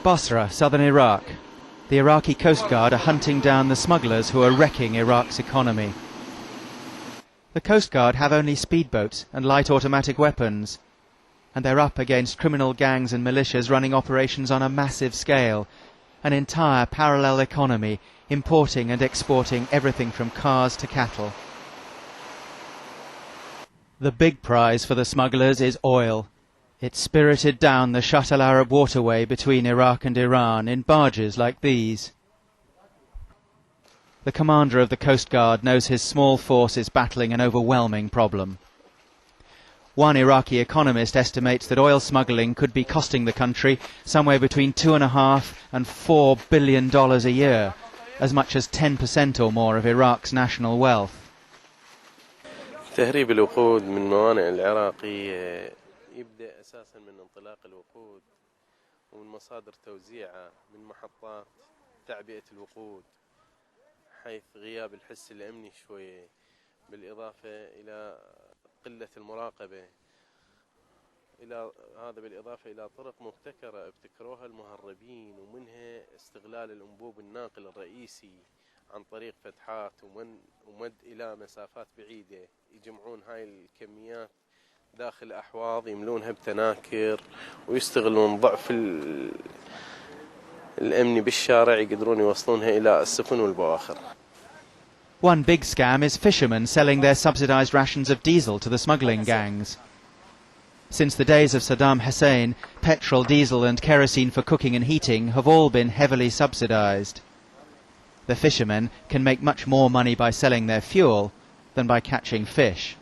Basra, southern Iraq. The Iraqi Coastguard are hunting down the smugglers who are wrecking Iraq's economy. The Coastguard have only speedboats and light automatic weapons, and they're up against criminal gangs and militias running operations on a massive scale, an entire parallel economy, importing and exporting everything from cars to cattle. The big prize for the smugglers is oil. It's spirited down the Shatt al Arab waterway between Iraq and Iran in barges like these. The commander of the Coastguard knows his small force is battling an overwhelming problem. One Iraqi economist estimates that oil smuggling could be costing the country somewhere between $2.5 and $4 billion a year, as much as 10% or more of Iraq's national wealth. تهريب الوقود من موانئ العراقية يبدأ أساساً من انطلاق الوقود ومن مصادر توزيعها من محطات تعبئة الوقود حيث غياب الحس الأمني شوية بالإضافة إلى قلة المراقبة بالإضافة إلى طرق مبتكرة ابتكروها المهربين ومنها استغلال الأنبوب الناقل الرئيسي عن طريق فتحات ومد إلى مسافات بعيدة يجمعون هاي الكميات داخل أحواض يملونها بتناكر ويستغلون ضعف الأمن بالشارع يقدرون يوصلونها إلى السفن والبواخر. One big scam is fishermen selling their subsidized rations of diesel to the smuggling gangs. Since the days of Saddam Hussein, petrol, diesel and kerosene for cooking and heating have all been heavily subsidized. The fishermen can make much more money by selling their fuel than by catching fish.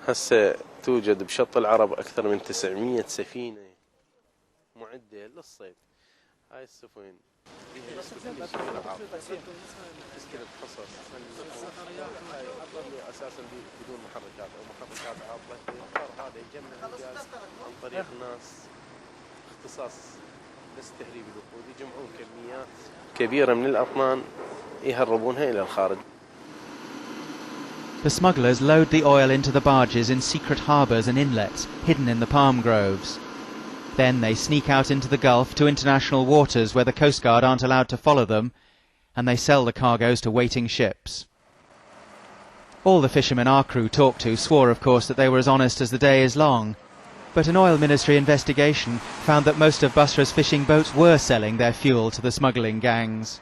هسه توجد بشط العرب أكثر من 900 سفينة معدة للصيد. هاي السفن أساساً بدون محركات أو محركات عاطلة هذا يجمع الغاز عن طريق ناس اختصاص بس تهريب الوقود يجمعون كميات كبيرة من الأطنان يهربونها إلى الخارج. The smugglers load the oil into the barges in secret harbours and inlets hidden in the palm groves. Then they sneak out into the Gulf to international waters where the Coastguard aren't allowed to follow them, and they sell the cargoes to waiting ships. All the fishermen our crew talked to swore, of course, that they were as honest as the day is long. But an oil ministry investigation found that most of Basra's fishing boats were selling their fuel to the smuggling gangs.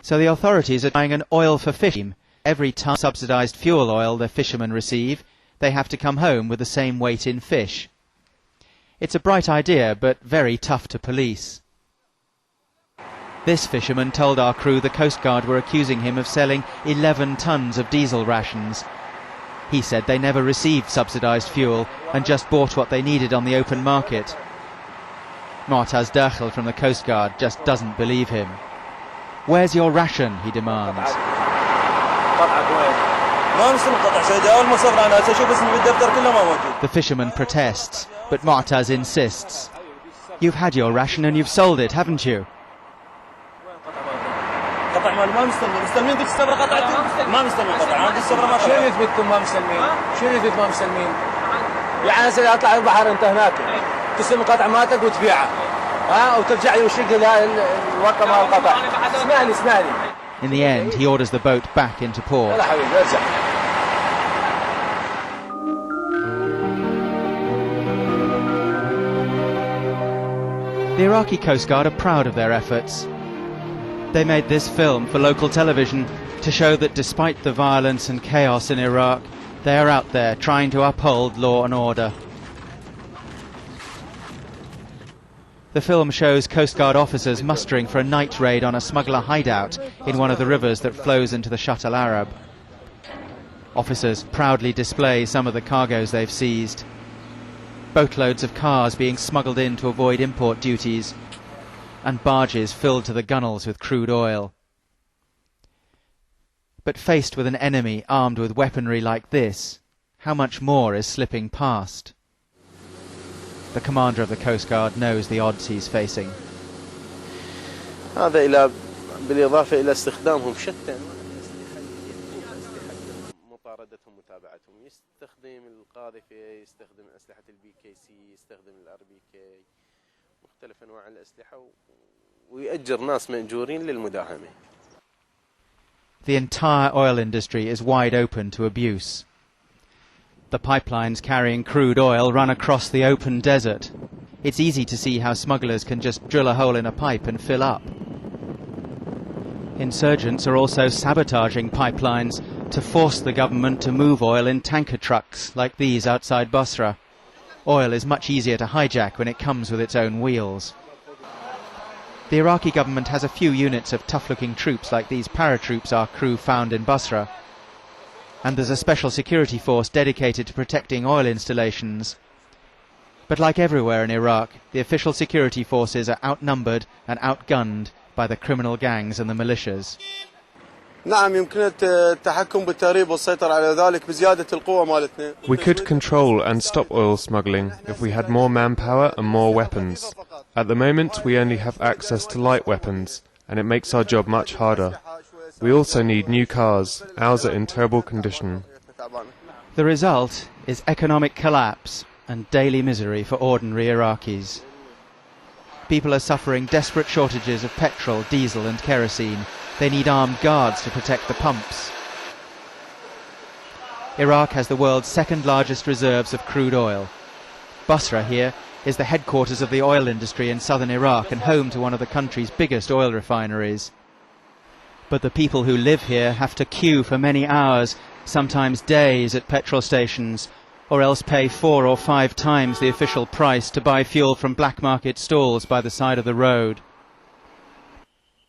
So the authorities are buying an oil for fishing. Every ton of subsidized fuel oil the fishermen receive, they have to come home with the same weight in fish. It's a bright idea, but very tough to police. This fisherman told our crew the Coastguard were accusing him of selling 11 tons of diesel rations. He said they never received subsidized fuel and just bought what they needed on the open market. Mu'taz Dakhil from the Coastguard just doesn't believe him. Where's your ration, he demands. The fisherman protests, but Mu'taz insists. You've had your ration and you've sold it, haven't you? In the end, he orders the boat back into port. The Iraqi Coastguard are proud of their efforts. They made this film for local television to show that despite the violence and chaos in Iraq, they are out there trying to uphold law and order. The film shows Coastguard officers mustering for a night raid on a smuggler hideout in one of the rivers that flows into the Shatt al Arab. Officers proudly display some of the cargoes they've seized. Boatloads of cars being smuggled in to avoid import duties, and barges filled to the gunwales with crude oil. But faced with an enemy armed with weaponry like this, how much more is slipping past? The commander of the Coastguard knows the odds he's facing. هذا بالإضافة إلى استخدامهم شتى مطاردتهم متابعتهم يستخدم القاذفة يستخدم أسلحة البي كي سي يستخدم الار بي كي مختلف أنواع الأسلحة ويأجر ناس مأجورين للمداهمة. The entire oil industry is wide open to abuse. The pipelines carrying crude oil run across the open desert. It's easy to see how smugglers can just drill a hole in a pipe and fill up. Insurgents are also sabotaging pipelines to force the government to move oil in tanker trucks like these outside Basra. Oil is much easier to hijack when it comes with its own wheels. The Iraqi government has a few units of tough-looking troops like these paratroops our crew found in Basra. And there's a special security force dedicated to protecting oil installations. But like everywhere in Iraq, the official security forces are outnumbered and outgunned by the criminal gangs and the militias. We could control and stop oil smuggling if we had more manpower and more weapons. At the moment, we only have access to light weapons, and it makes our job much harder. We also need new cars. Ours are in terrible condition. The result is economic collapse and daily misery for ordinary Iraqis. People are suffering desperate shortages of petrol, diesel and kerosene. They need armed guards to protect the pumps. Iraq has the world's second largest reserves of crude oil. Basra here is the headquarters of the oil industry in southern Iraq and home to one of the country's biggest oil refineries. But the people who live here have to queue for many hours, sometimes days, at petrol stations, or else pay 4 or 5 times the official price to buy fuel from black market stalls by the side of the road.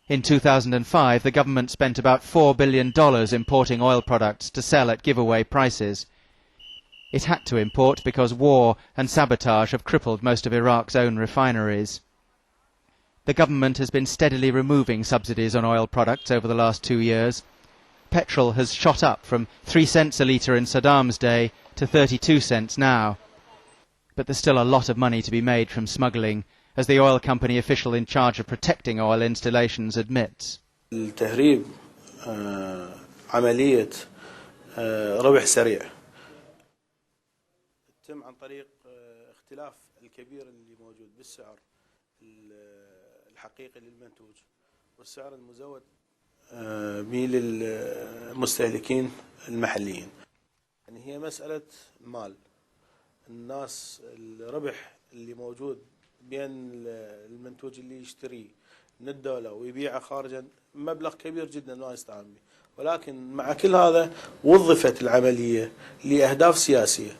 In 2005, the government spent about $4 billion importing oil products to sell at giveaway prices. It had to import because war and sabotage have crippled most of Iraq's own refineries. The government has been steadily removing subsidies on oil products over the last 2 years. Petrol has shot up from 3 cents a litre in Saddam's day to 32 cents now. But there's still a lot of money to be made from smuggling, as the oil company official in charge of protecting oil installations admits. التهريب عملية ربح سريع تتم عن طريق اختلاف الكبير اللي موجود بالسعر الحقيقي للمنتوج والسعر المزود به للمستهلكين المحليين. يعني هي مسألة مال. الناس الربح اللي موجود بين المنتوج اللي يشتريه من الدولة ويبيعه خارجا مبلغ كبير جدا ما يستعان به، ولكن مع كل هذا وظفت العملية لأهداف سياسية.